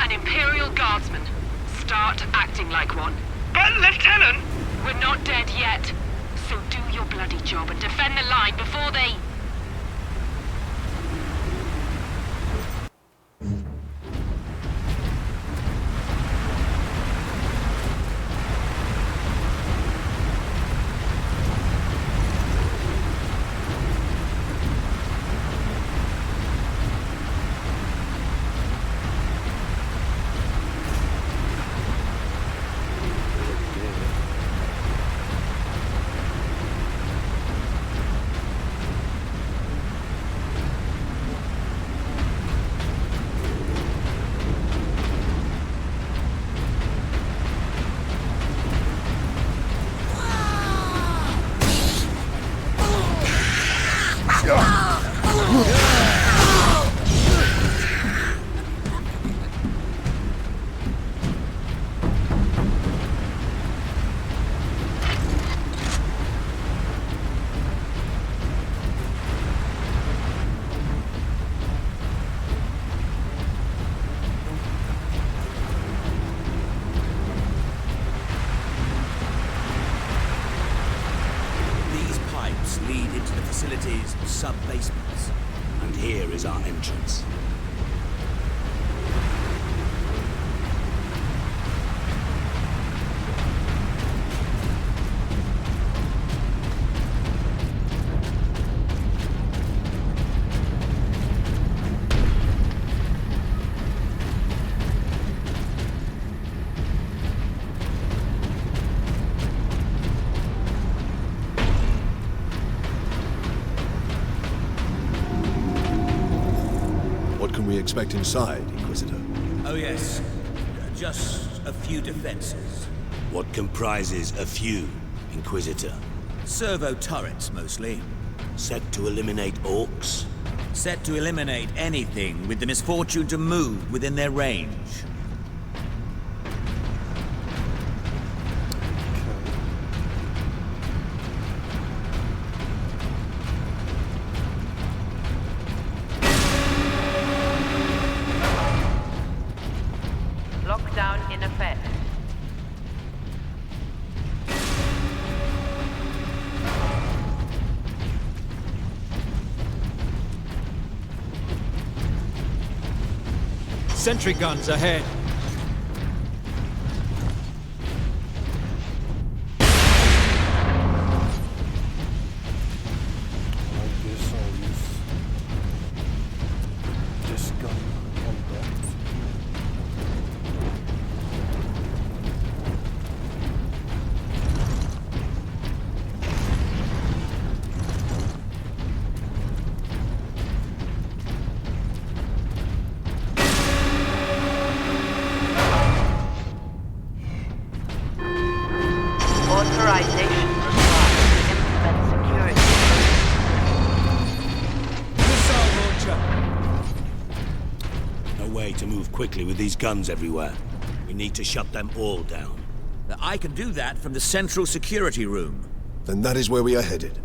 an Imperial Guardsman. Start acting like one. But, Lieutenant! We're not dead yet. So do your bloody job and defend the line before they... Lead into the facility's sub-basements. And here is our entrance. What can we expect inside, Inquisitor? Oh yes, just a few defenses. What comprises a few, Inquisitor? Servo turrets, mostly. Set to eliminate orcs? Set to eliminate anything with the misfortune to move within their range. Lockdown in effect. Sentry guns ahead. Authorization required to implement security. Missile launcher. No way to move quickly with these guns everywhere. We need to shut them all down. I can do that from the central security room. Then that is where we are headed.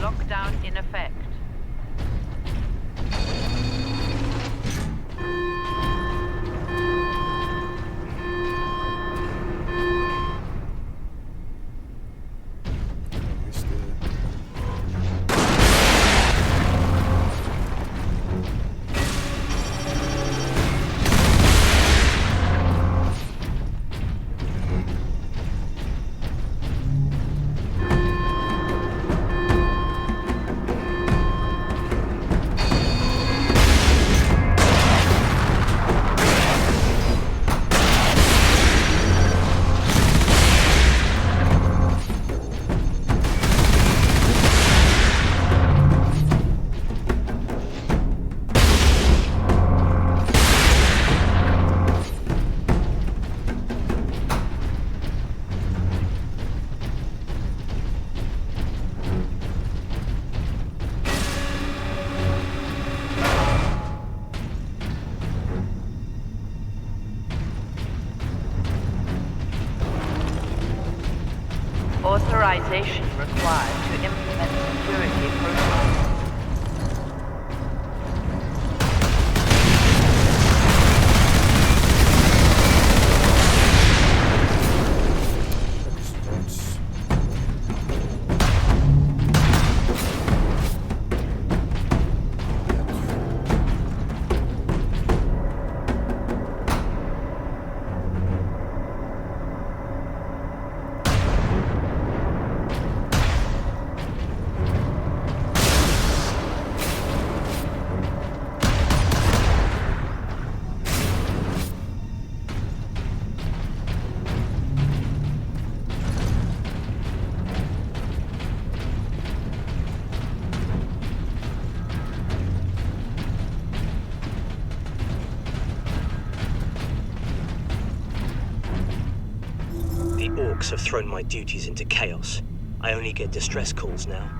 Lockdown in effect. Authorization required to implement security protocols. Orcs have thrown my duties into chaos. I only get distress calls now.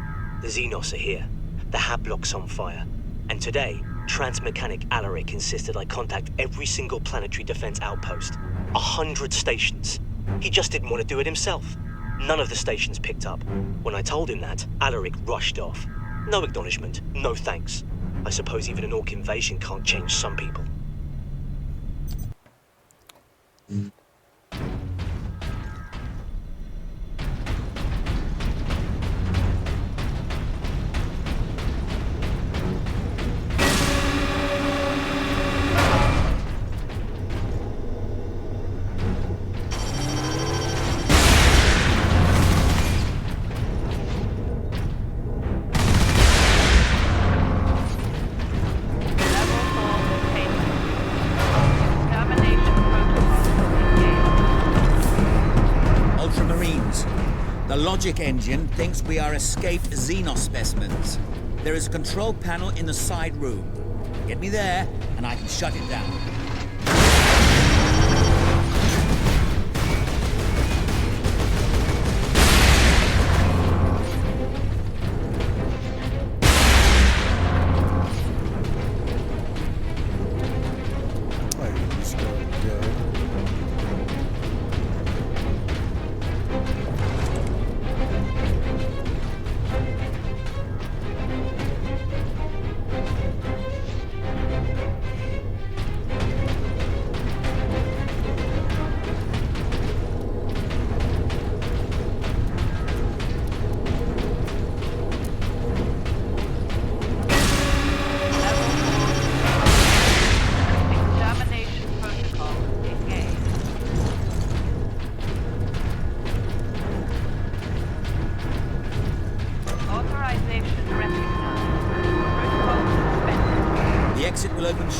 The Xenos are here. The Hablock's on fire. And today, Transmechanic Alaric insisted I contact every single planetary defense outpost. 100 stations. He just didn't want to do it himself. None of the stations picked up. When I told him that, Alaric rushed off. No acknowledgement, no thanks. I suppose even an Orc invasion can't change some people. The logic engine thinks we are escaped Xenos specimens. There is a control panel in the side room. Get me there, and I can shut it down.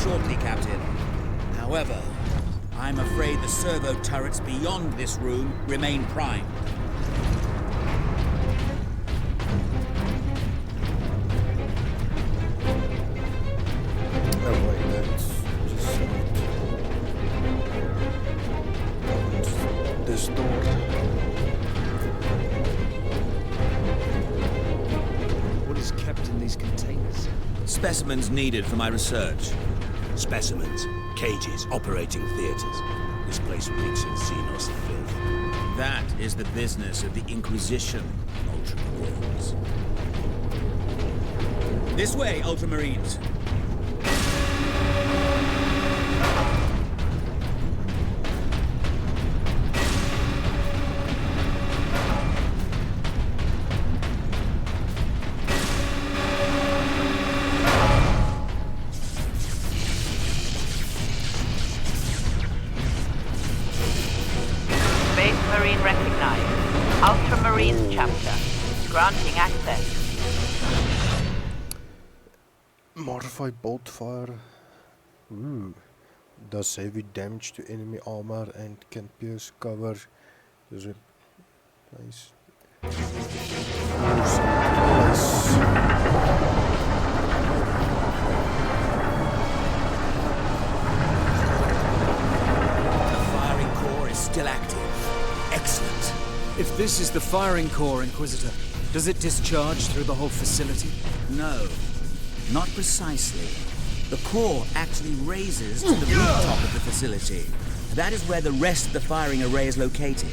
Shortly, Captain. However, I'm afraid the servo turrets beyond this room remain primed. Oh wait, that's just this door. What is kept in these containers? Specimens needed for my research. Specimens, cages, operating theaters. This place reeks of Xenos filth. That is the business of the Inquisition, Ultramarines. This way, Ultramarines. Ultramarines chapter. Granting access. Modified bolt fire. Ooh. Does heavy damage to enemy armor and can pierce cover. Replace. The firing core is still active. Excellent. If this is the firing core, Inquisitor, does it discharge through the whole facility? No, not precisely. The core actually raises to the rooftop of the facility. That is where the rest of the firing array is located.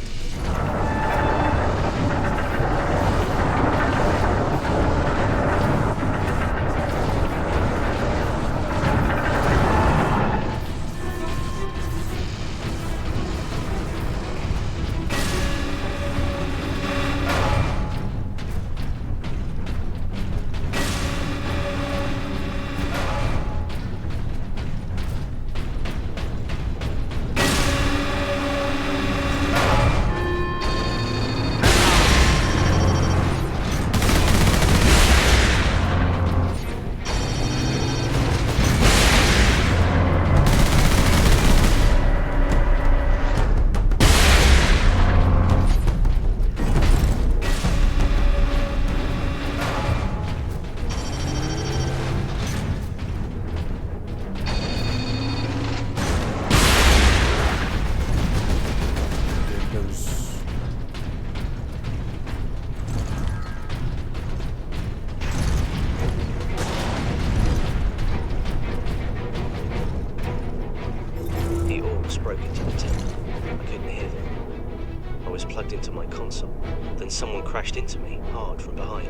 someone crashed into me, hard from behind.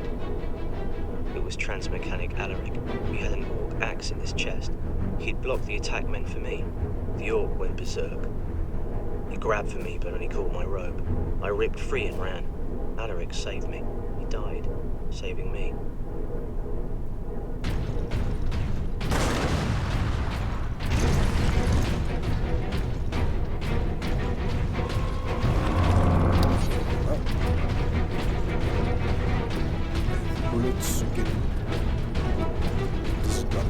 It was Transmechanic Alaric. He had an orc axe in his chest. He'd blocked the attack meant for me. The orc went berserk. He grabbed for me, but only caught my robe. I ripped free and ran. Alaric saved me. He died, saving me. Bullets again. This gun.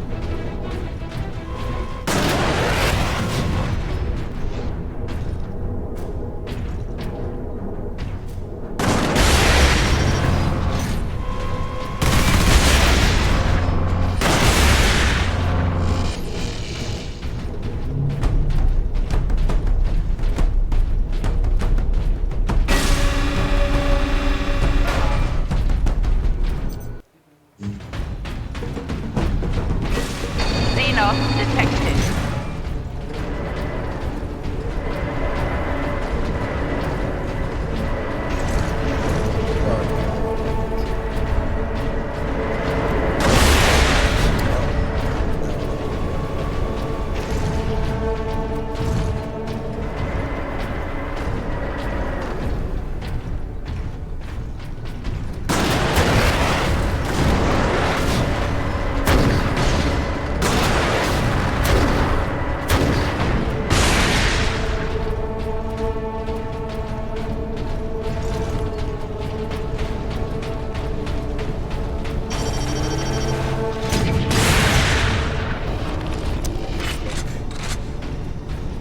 Xenos detected.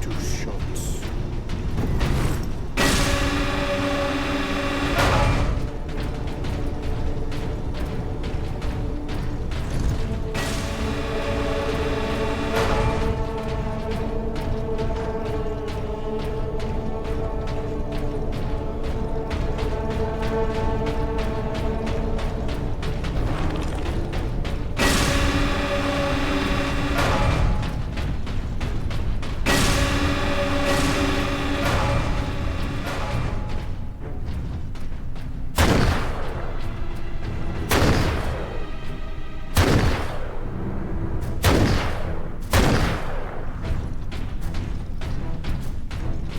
Two shots.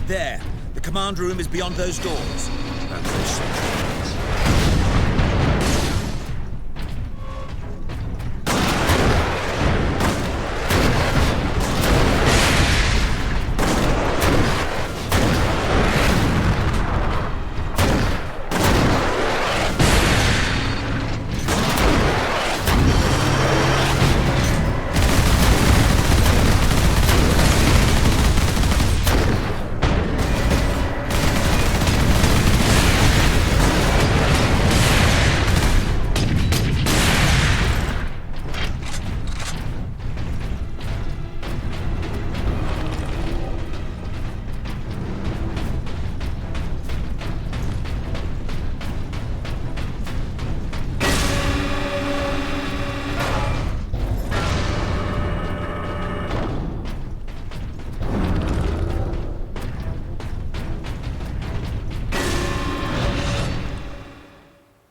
There. The command room is beyond those doors.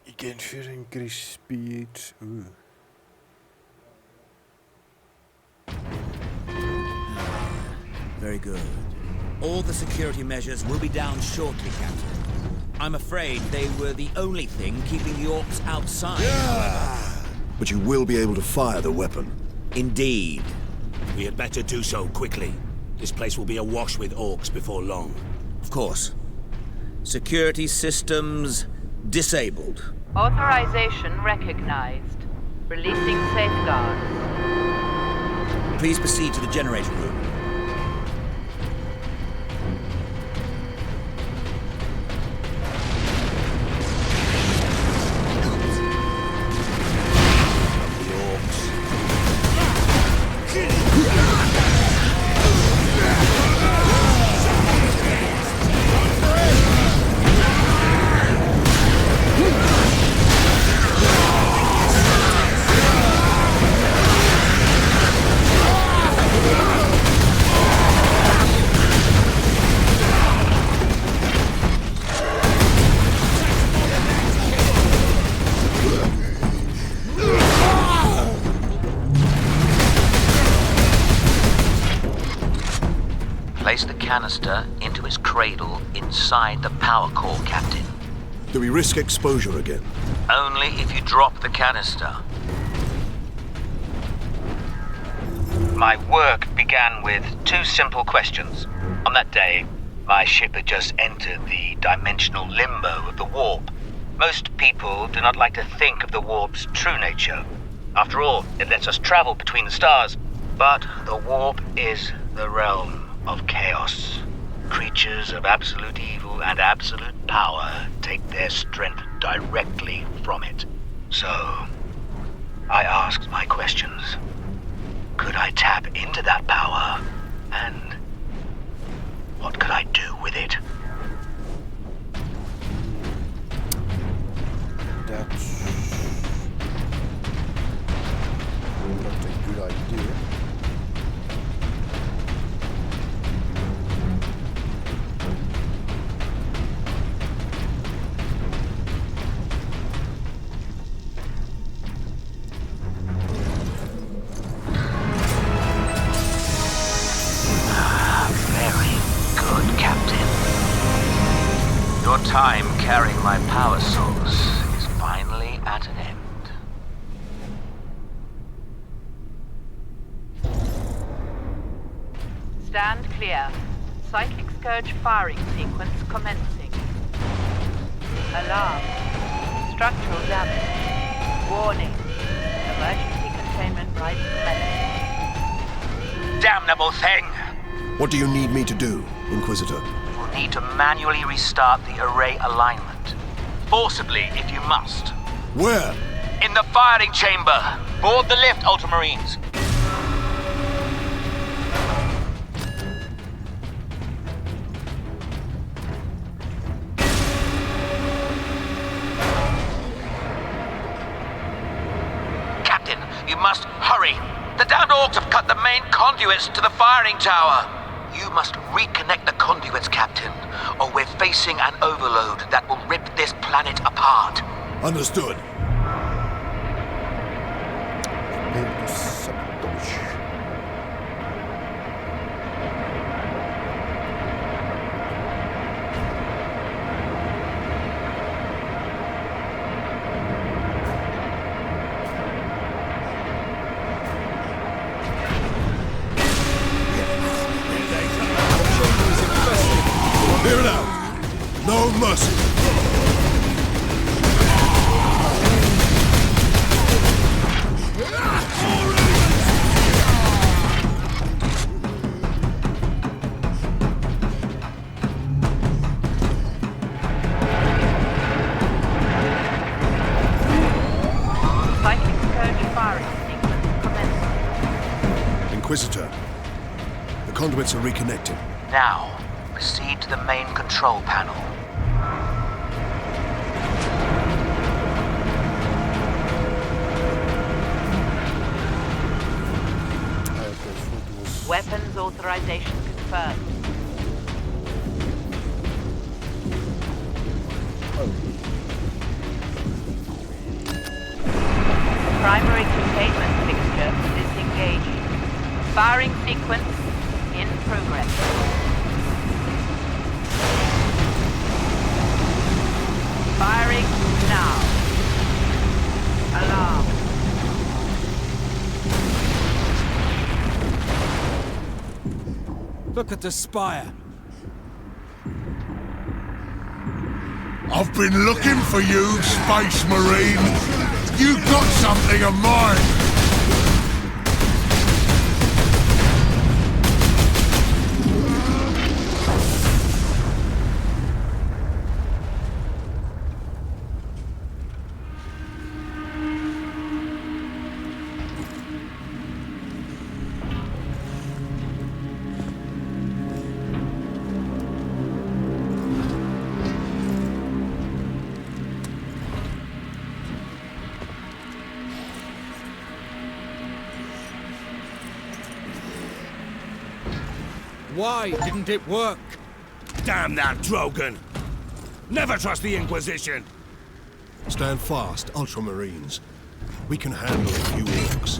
Again for increased speed. Ooh. Very good. All the security measures will be down shortly, Captain. I'm afraid they were the only thing keeping the orcs outside. But you will be able to fire the weapon. Indeed. We had better do so quickly. This place will be awash with orcs before long. Of course. Security systems disabled. Authorization recognized. Releasing safeguards. Please proceed to the generator room. canister into its cradle inside the power core, Captain. Do we risk exposure again? Only if you drop the canister. My work began with 2 simple questions. On that day, my ship had just entered the dimensional limbo of the warp. Most people do not like to think of the warp's true nature. After all, it lets us travel between the stars. But the warp is the realm of chaos. Creatures of absolute evil and absolute power take their strength directly from it. So, I asked my questions. Could I tap into that power? And what could I do with it? That's not a good idea. Your time carrying my power source is finally at an end. Stand clear. Psychic Scourge firing sequence commencing. Alarm. Structural damage. Warning. Emergency containment rights commencing. Damnable thing! What do you need me to do, Inquisitor? You'll need to manually restart the array alignment. Forcibly, if you must. Where? In the firing chamber. Board the lift, Ultramarines. Captain, you must hurry. The downed orcs have cut the main conduits to the firing tower. You must reconnect the conduits, Captain, or we're facing an overload that will rip this planet apart. Understood. Clear it out. No mercy. Psychic Scourge firing sequence commencing. Inquisitor, the conduits are reconnected. Now, proceed to the main control panel. Weapons authorization confirmed. Primary containment fixture disengaged. Firing sequence in progress. Firing now. Alarm. Look at the spire. I've been looking for you, Space Marine. You got something of mine. Why didn't it work? Damn that Drogon! Never trust the Inquisition! Stand fast, Ultramarines. We can handle a few orcs.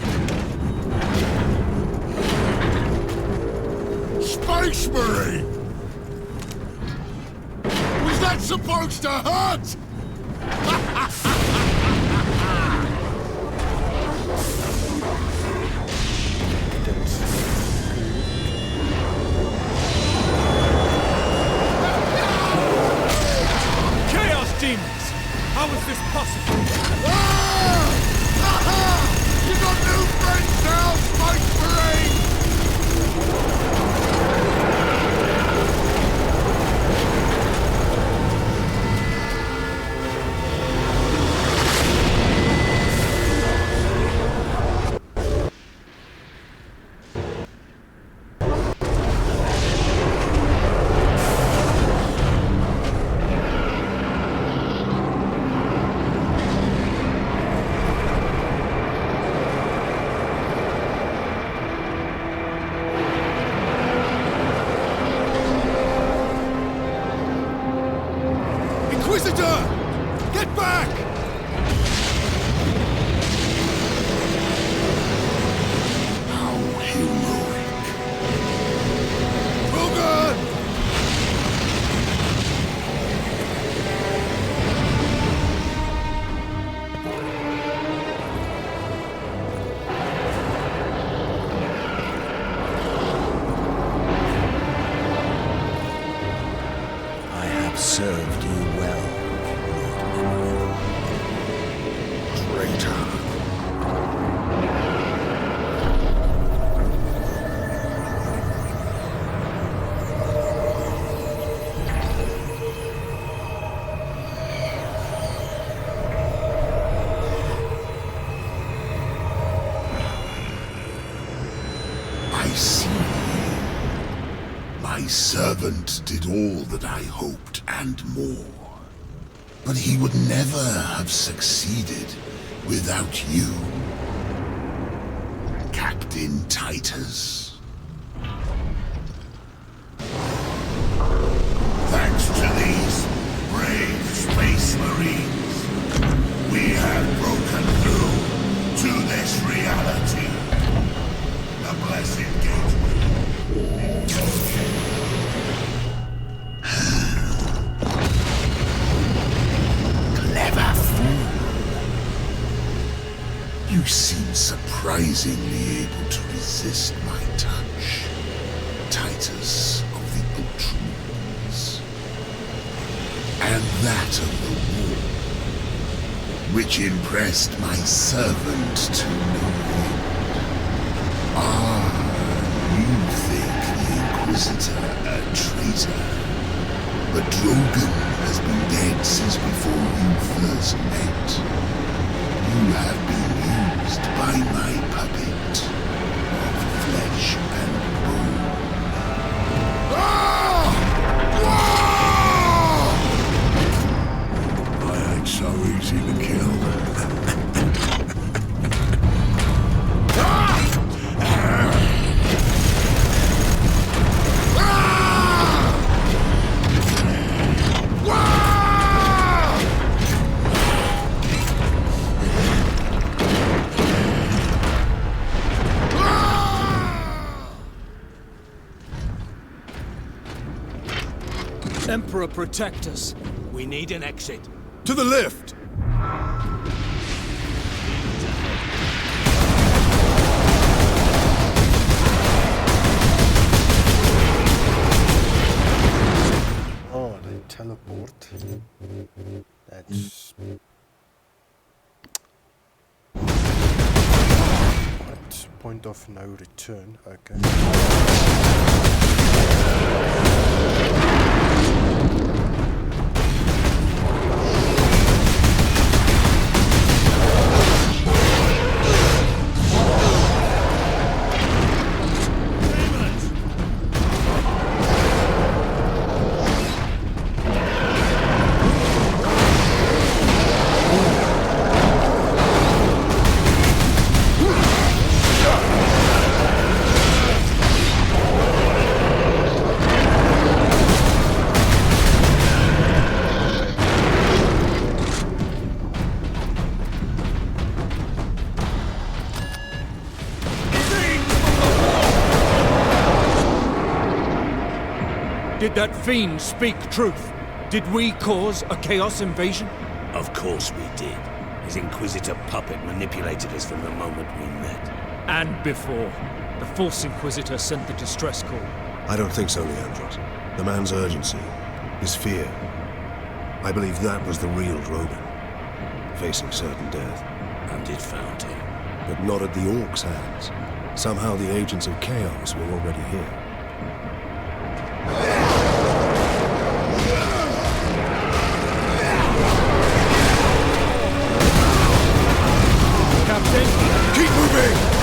Space Marine! that supposed to hurt? Chaos demons! How is this possible? You got new friends now, Space Marine! Inquisitor! Get back! How heroic. Rogan! I have served you well, Lord Monroe. Traitor. I see. My servant did all that I hoped and more. But he would never have succeeded without you, Captain Titus. Thanks to these brave space marines, we have broken through to this reality. The blessed gateway. Clever fool. You seem surprisingly able to resist my touch, Titus of the Ultramarines. And that of the war, which impressed my servant to no end. You think the Inquisitor a traitor, but Drogon has been dead since before you first met. You have been used by my puppet of flesh and bone. I ain't so easy to kill. Emperor, protect us. We need an exit. To the lift! Oh, they teleport. That's... What? Point of no return. Okay. Did that fiend speak truth? Did we cause a Chaos invasion? Of course we did. His Inquisitor puppet manipulated us from the moment we met. And before. The false Inquisitor sent the distress call. I don't think so, Leandros. The man's urgency, his fear. I believe that was the real Drogon, facing certain death. And it found him. But not at the Orcs' hands. Somehow the agents of Chaos were already here. Captain! Keep moving!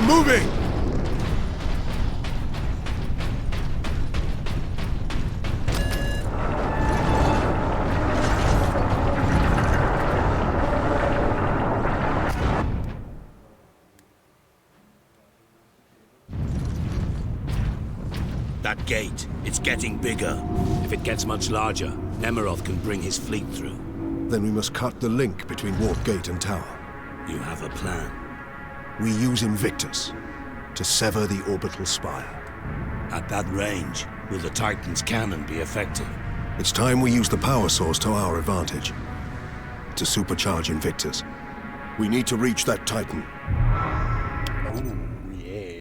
Moving! That gate, it's getting bigger. If it gets much larger, Nemeroth can bring his fleet through. Then we must cut the link between Warp Gate and Tower. You have a plan. We use Invictus to sever the orbital spire. At that range, will the Titan's cannon be effective? It's time we use the power source to our advantage. To supercharge Invictus. We need to reach that Titan. Oh.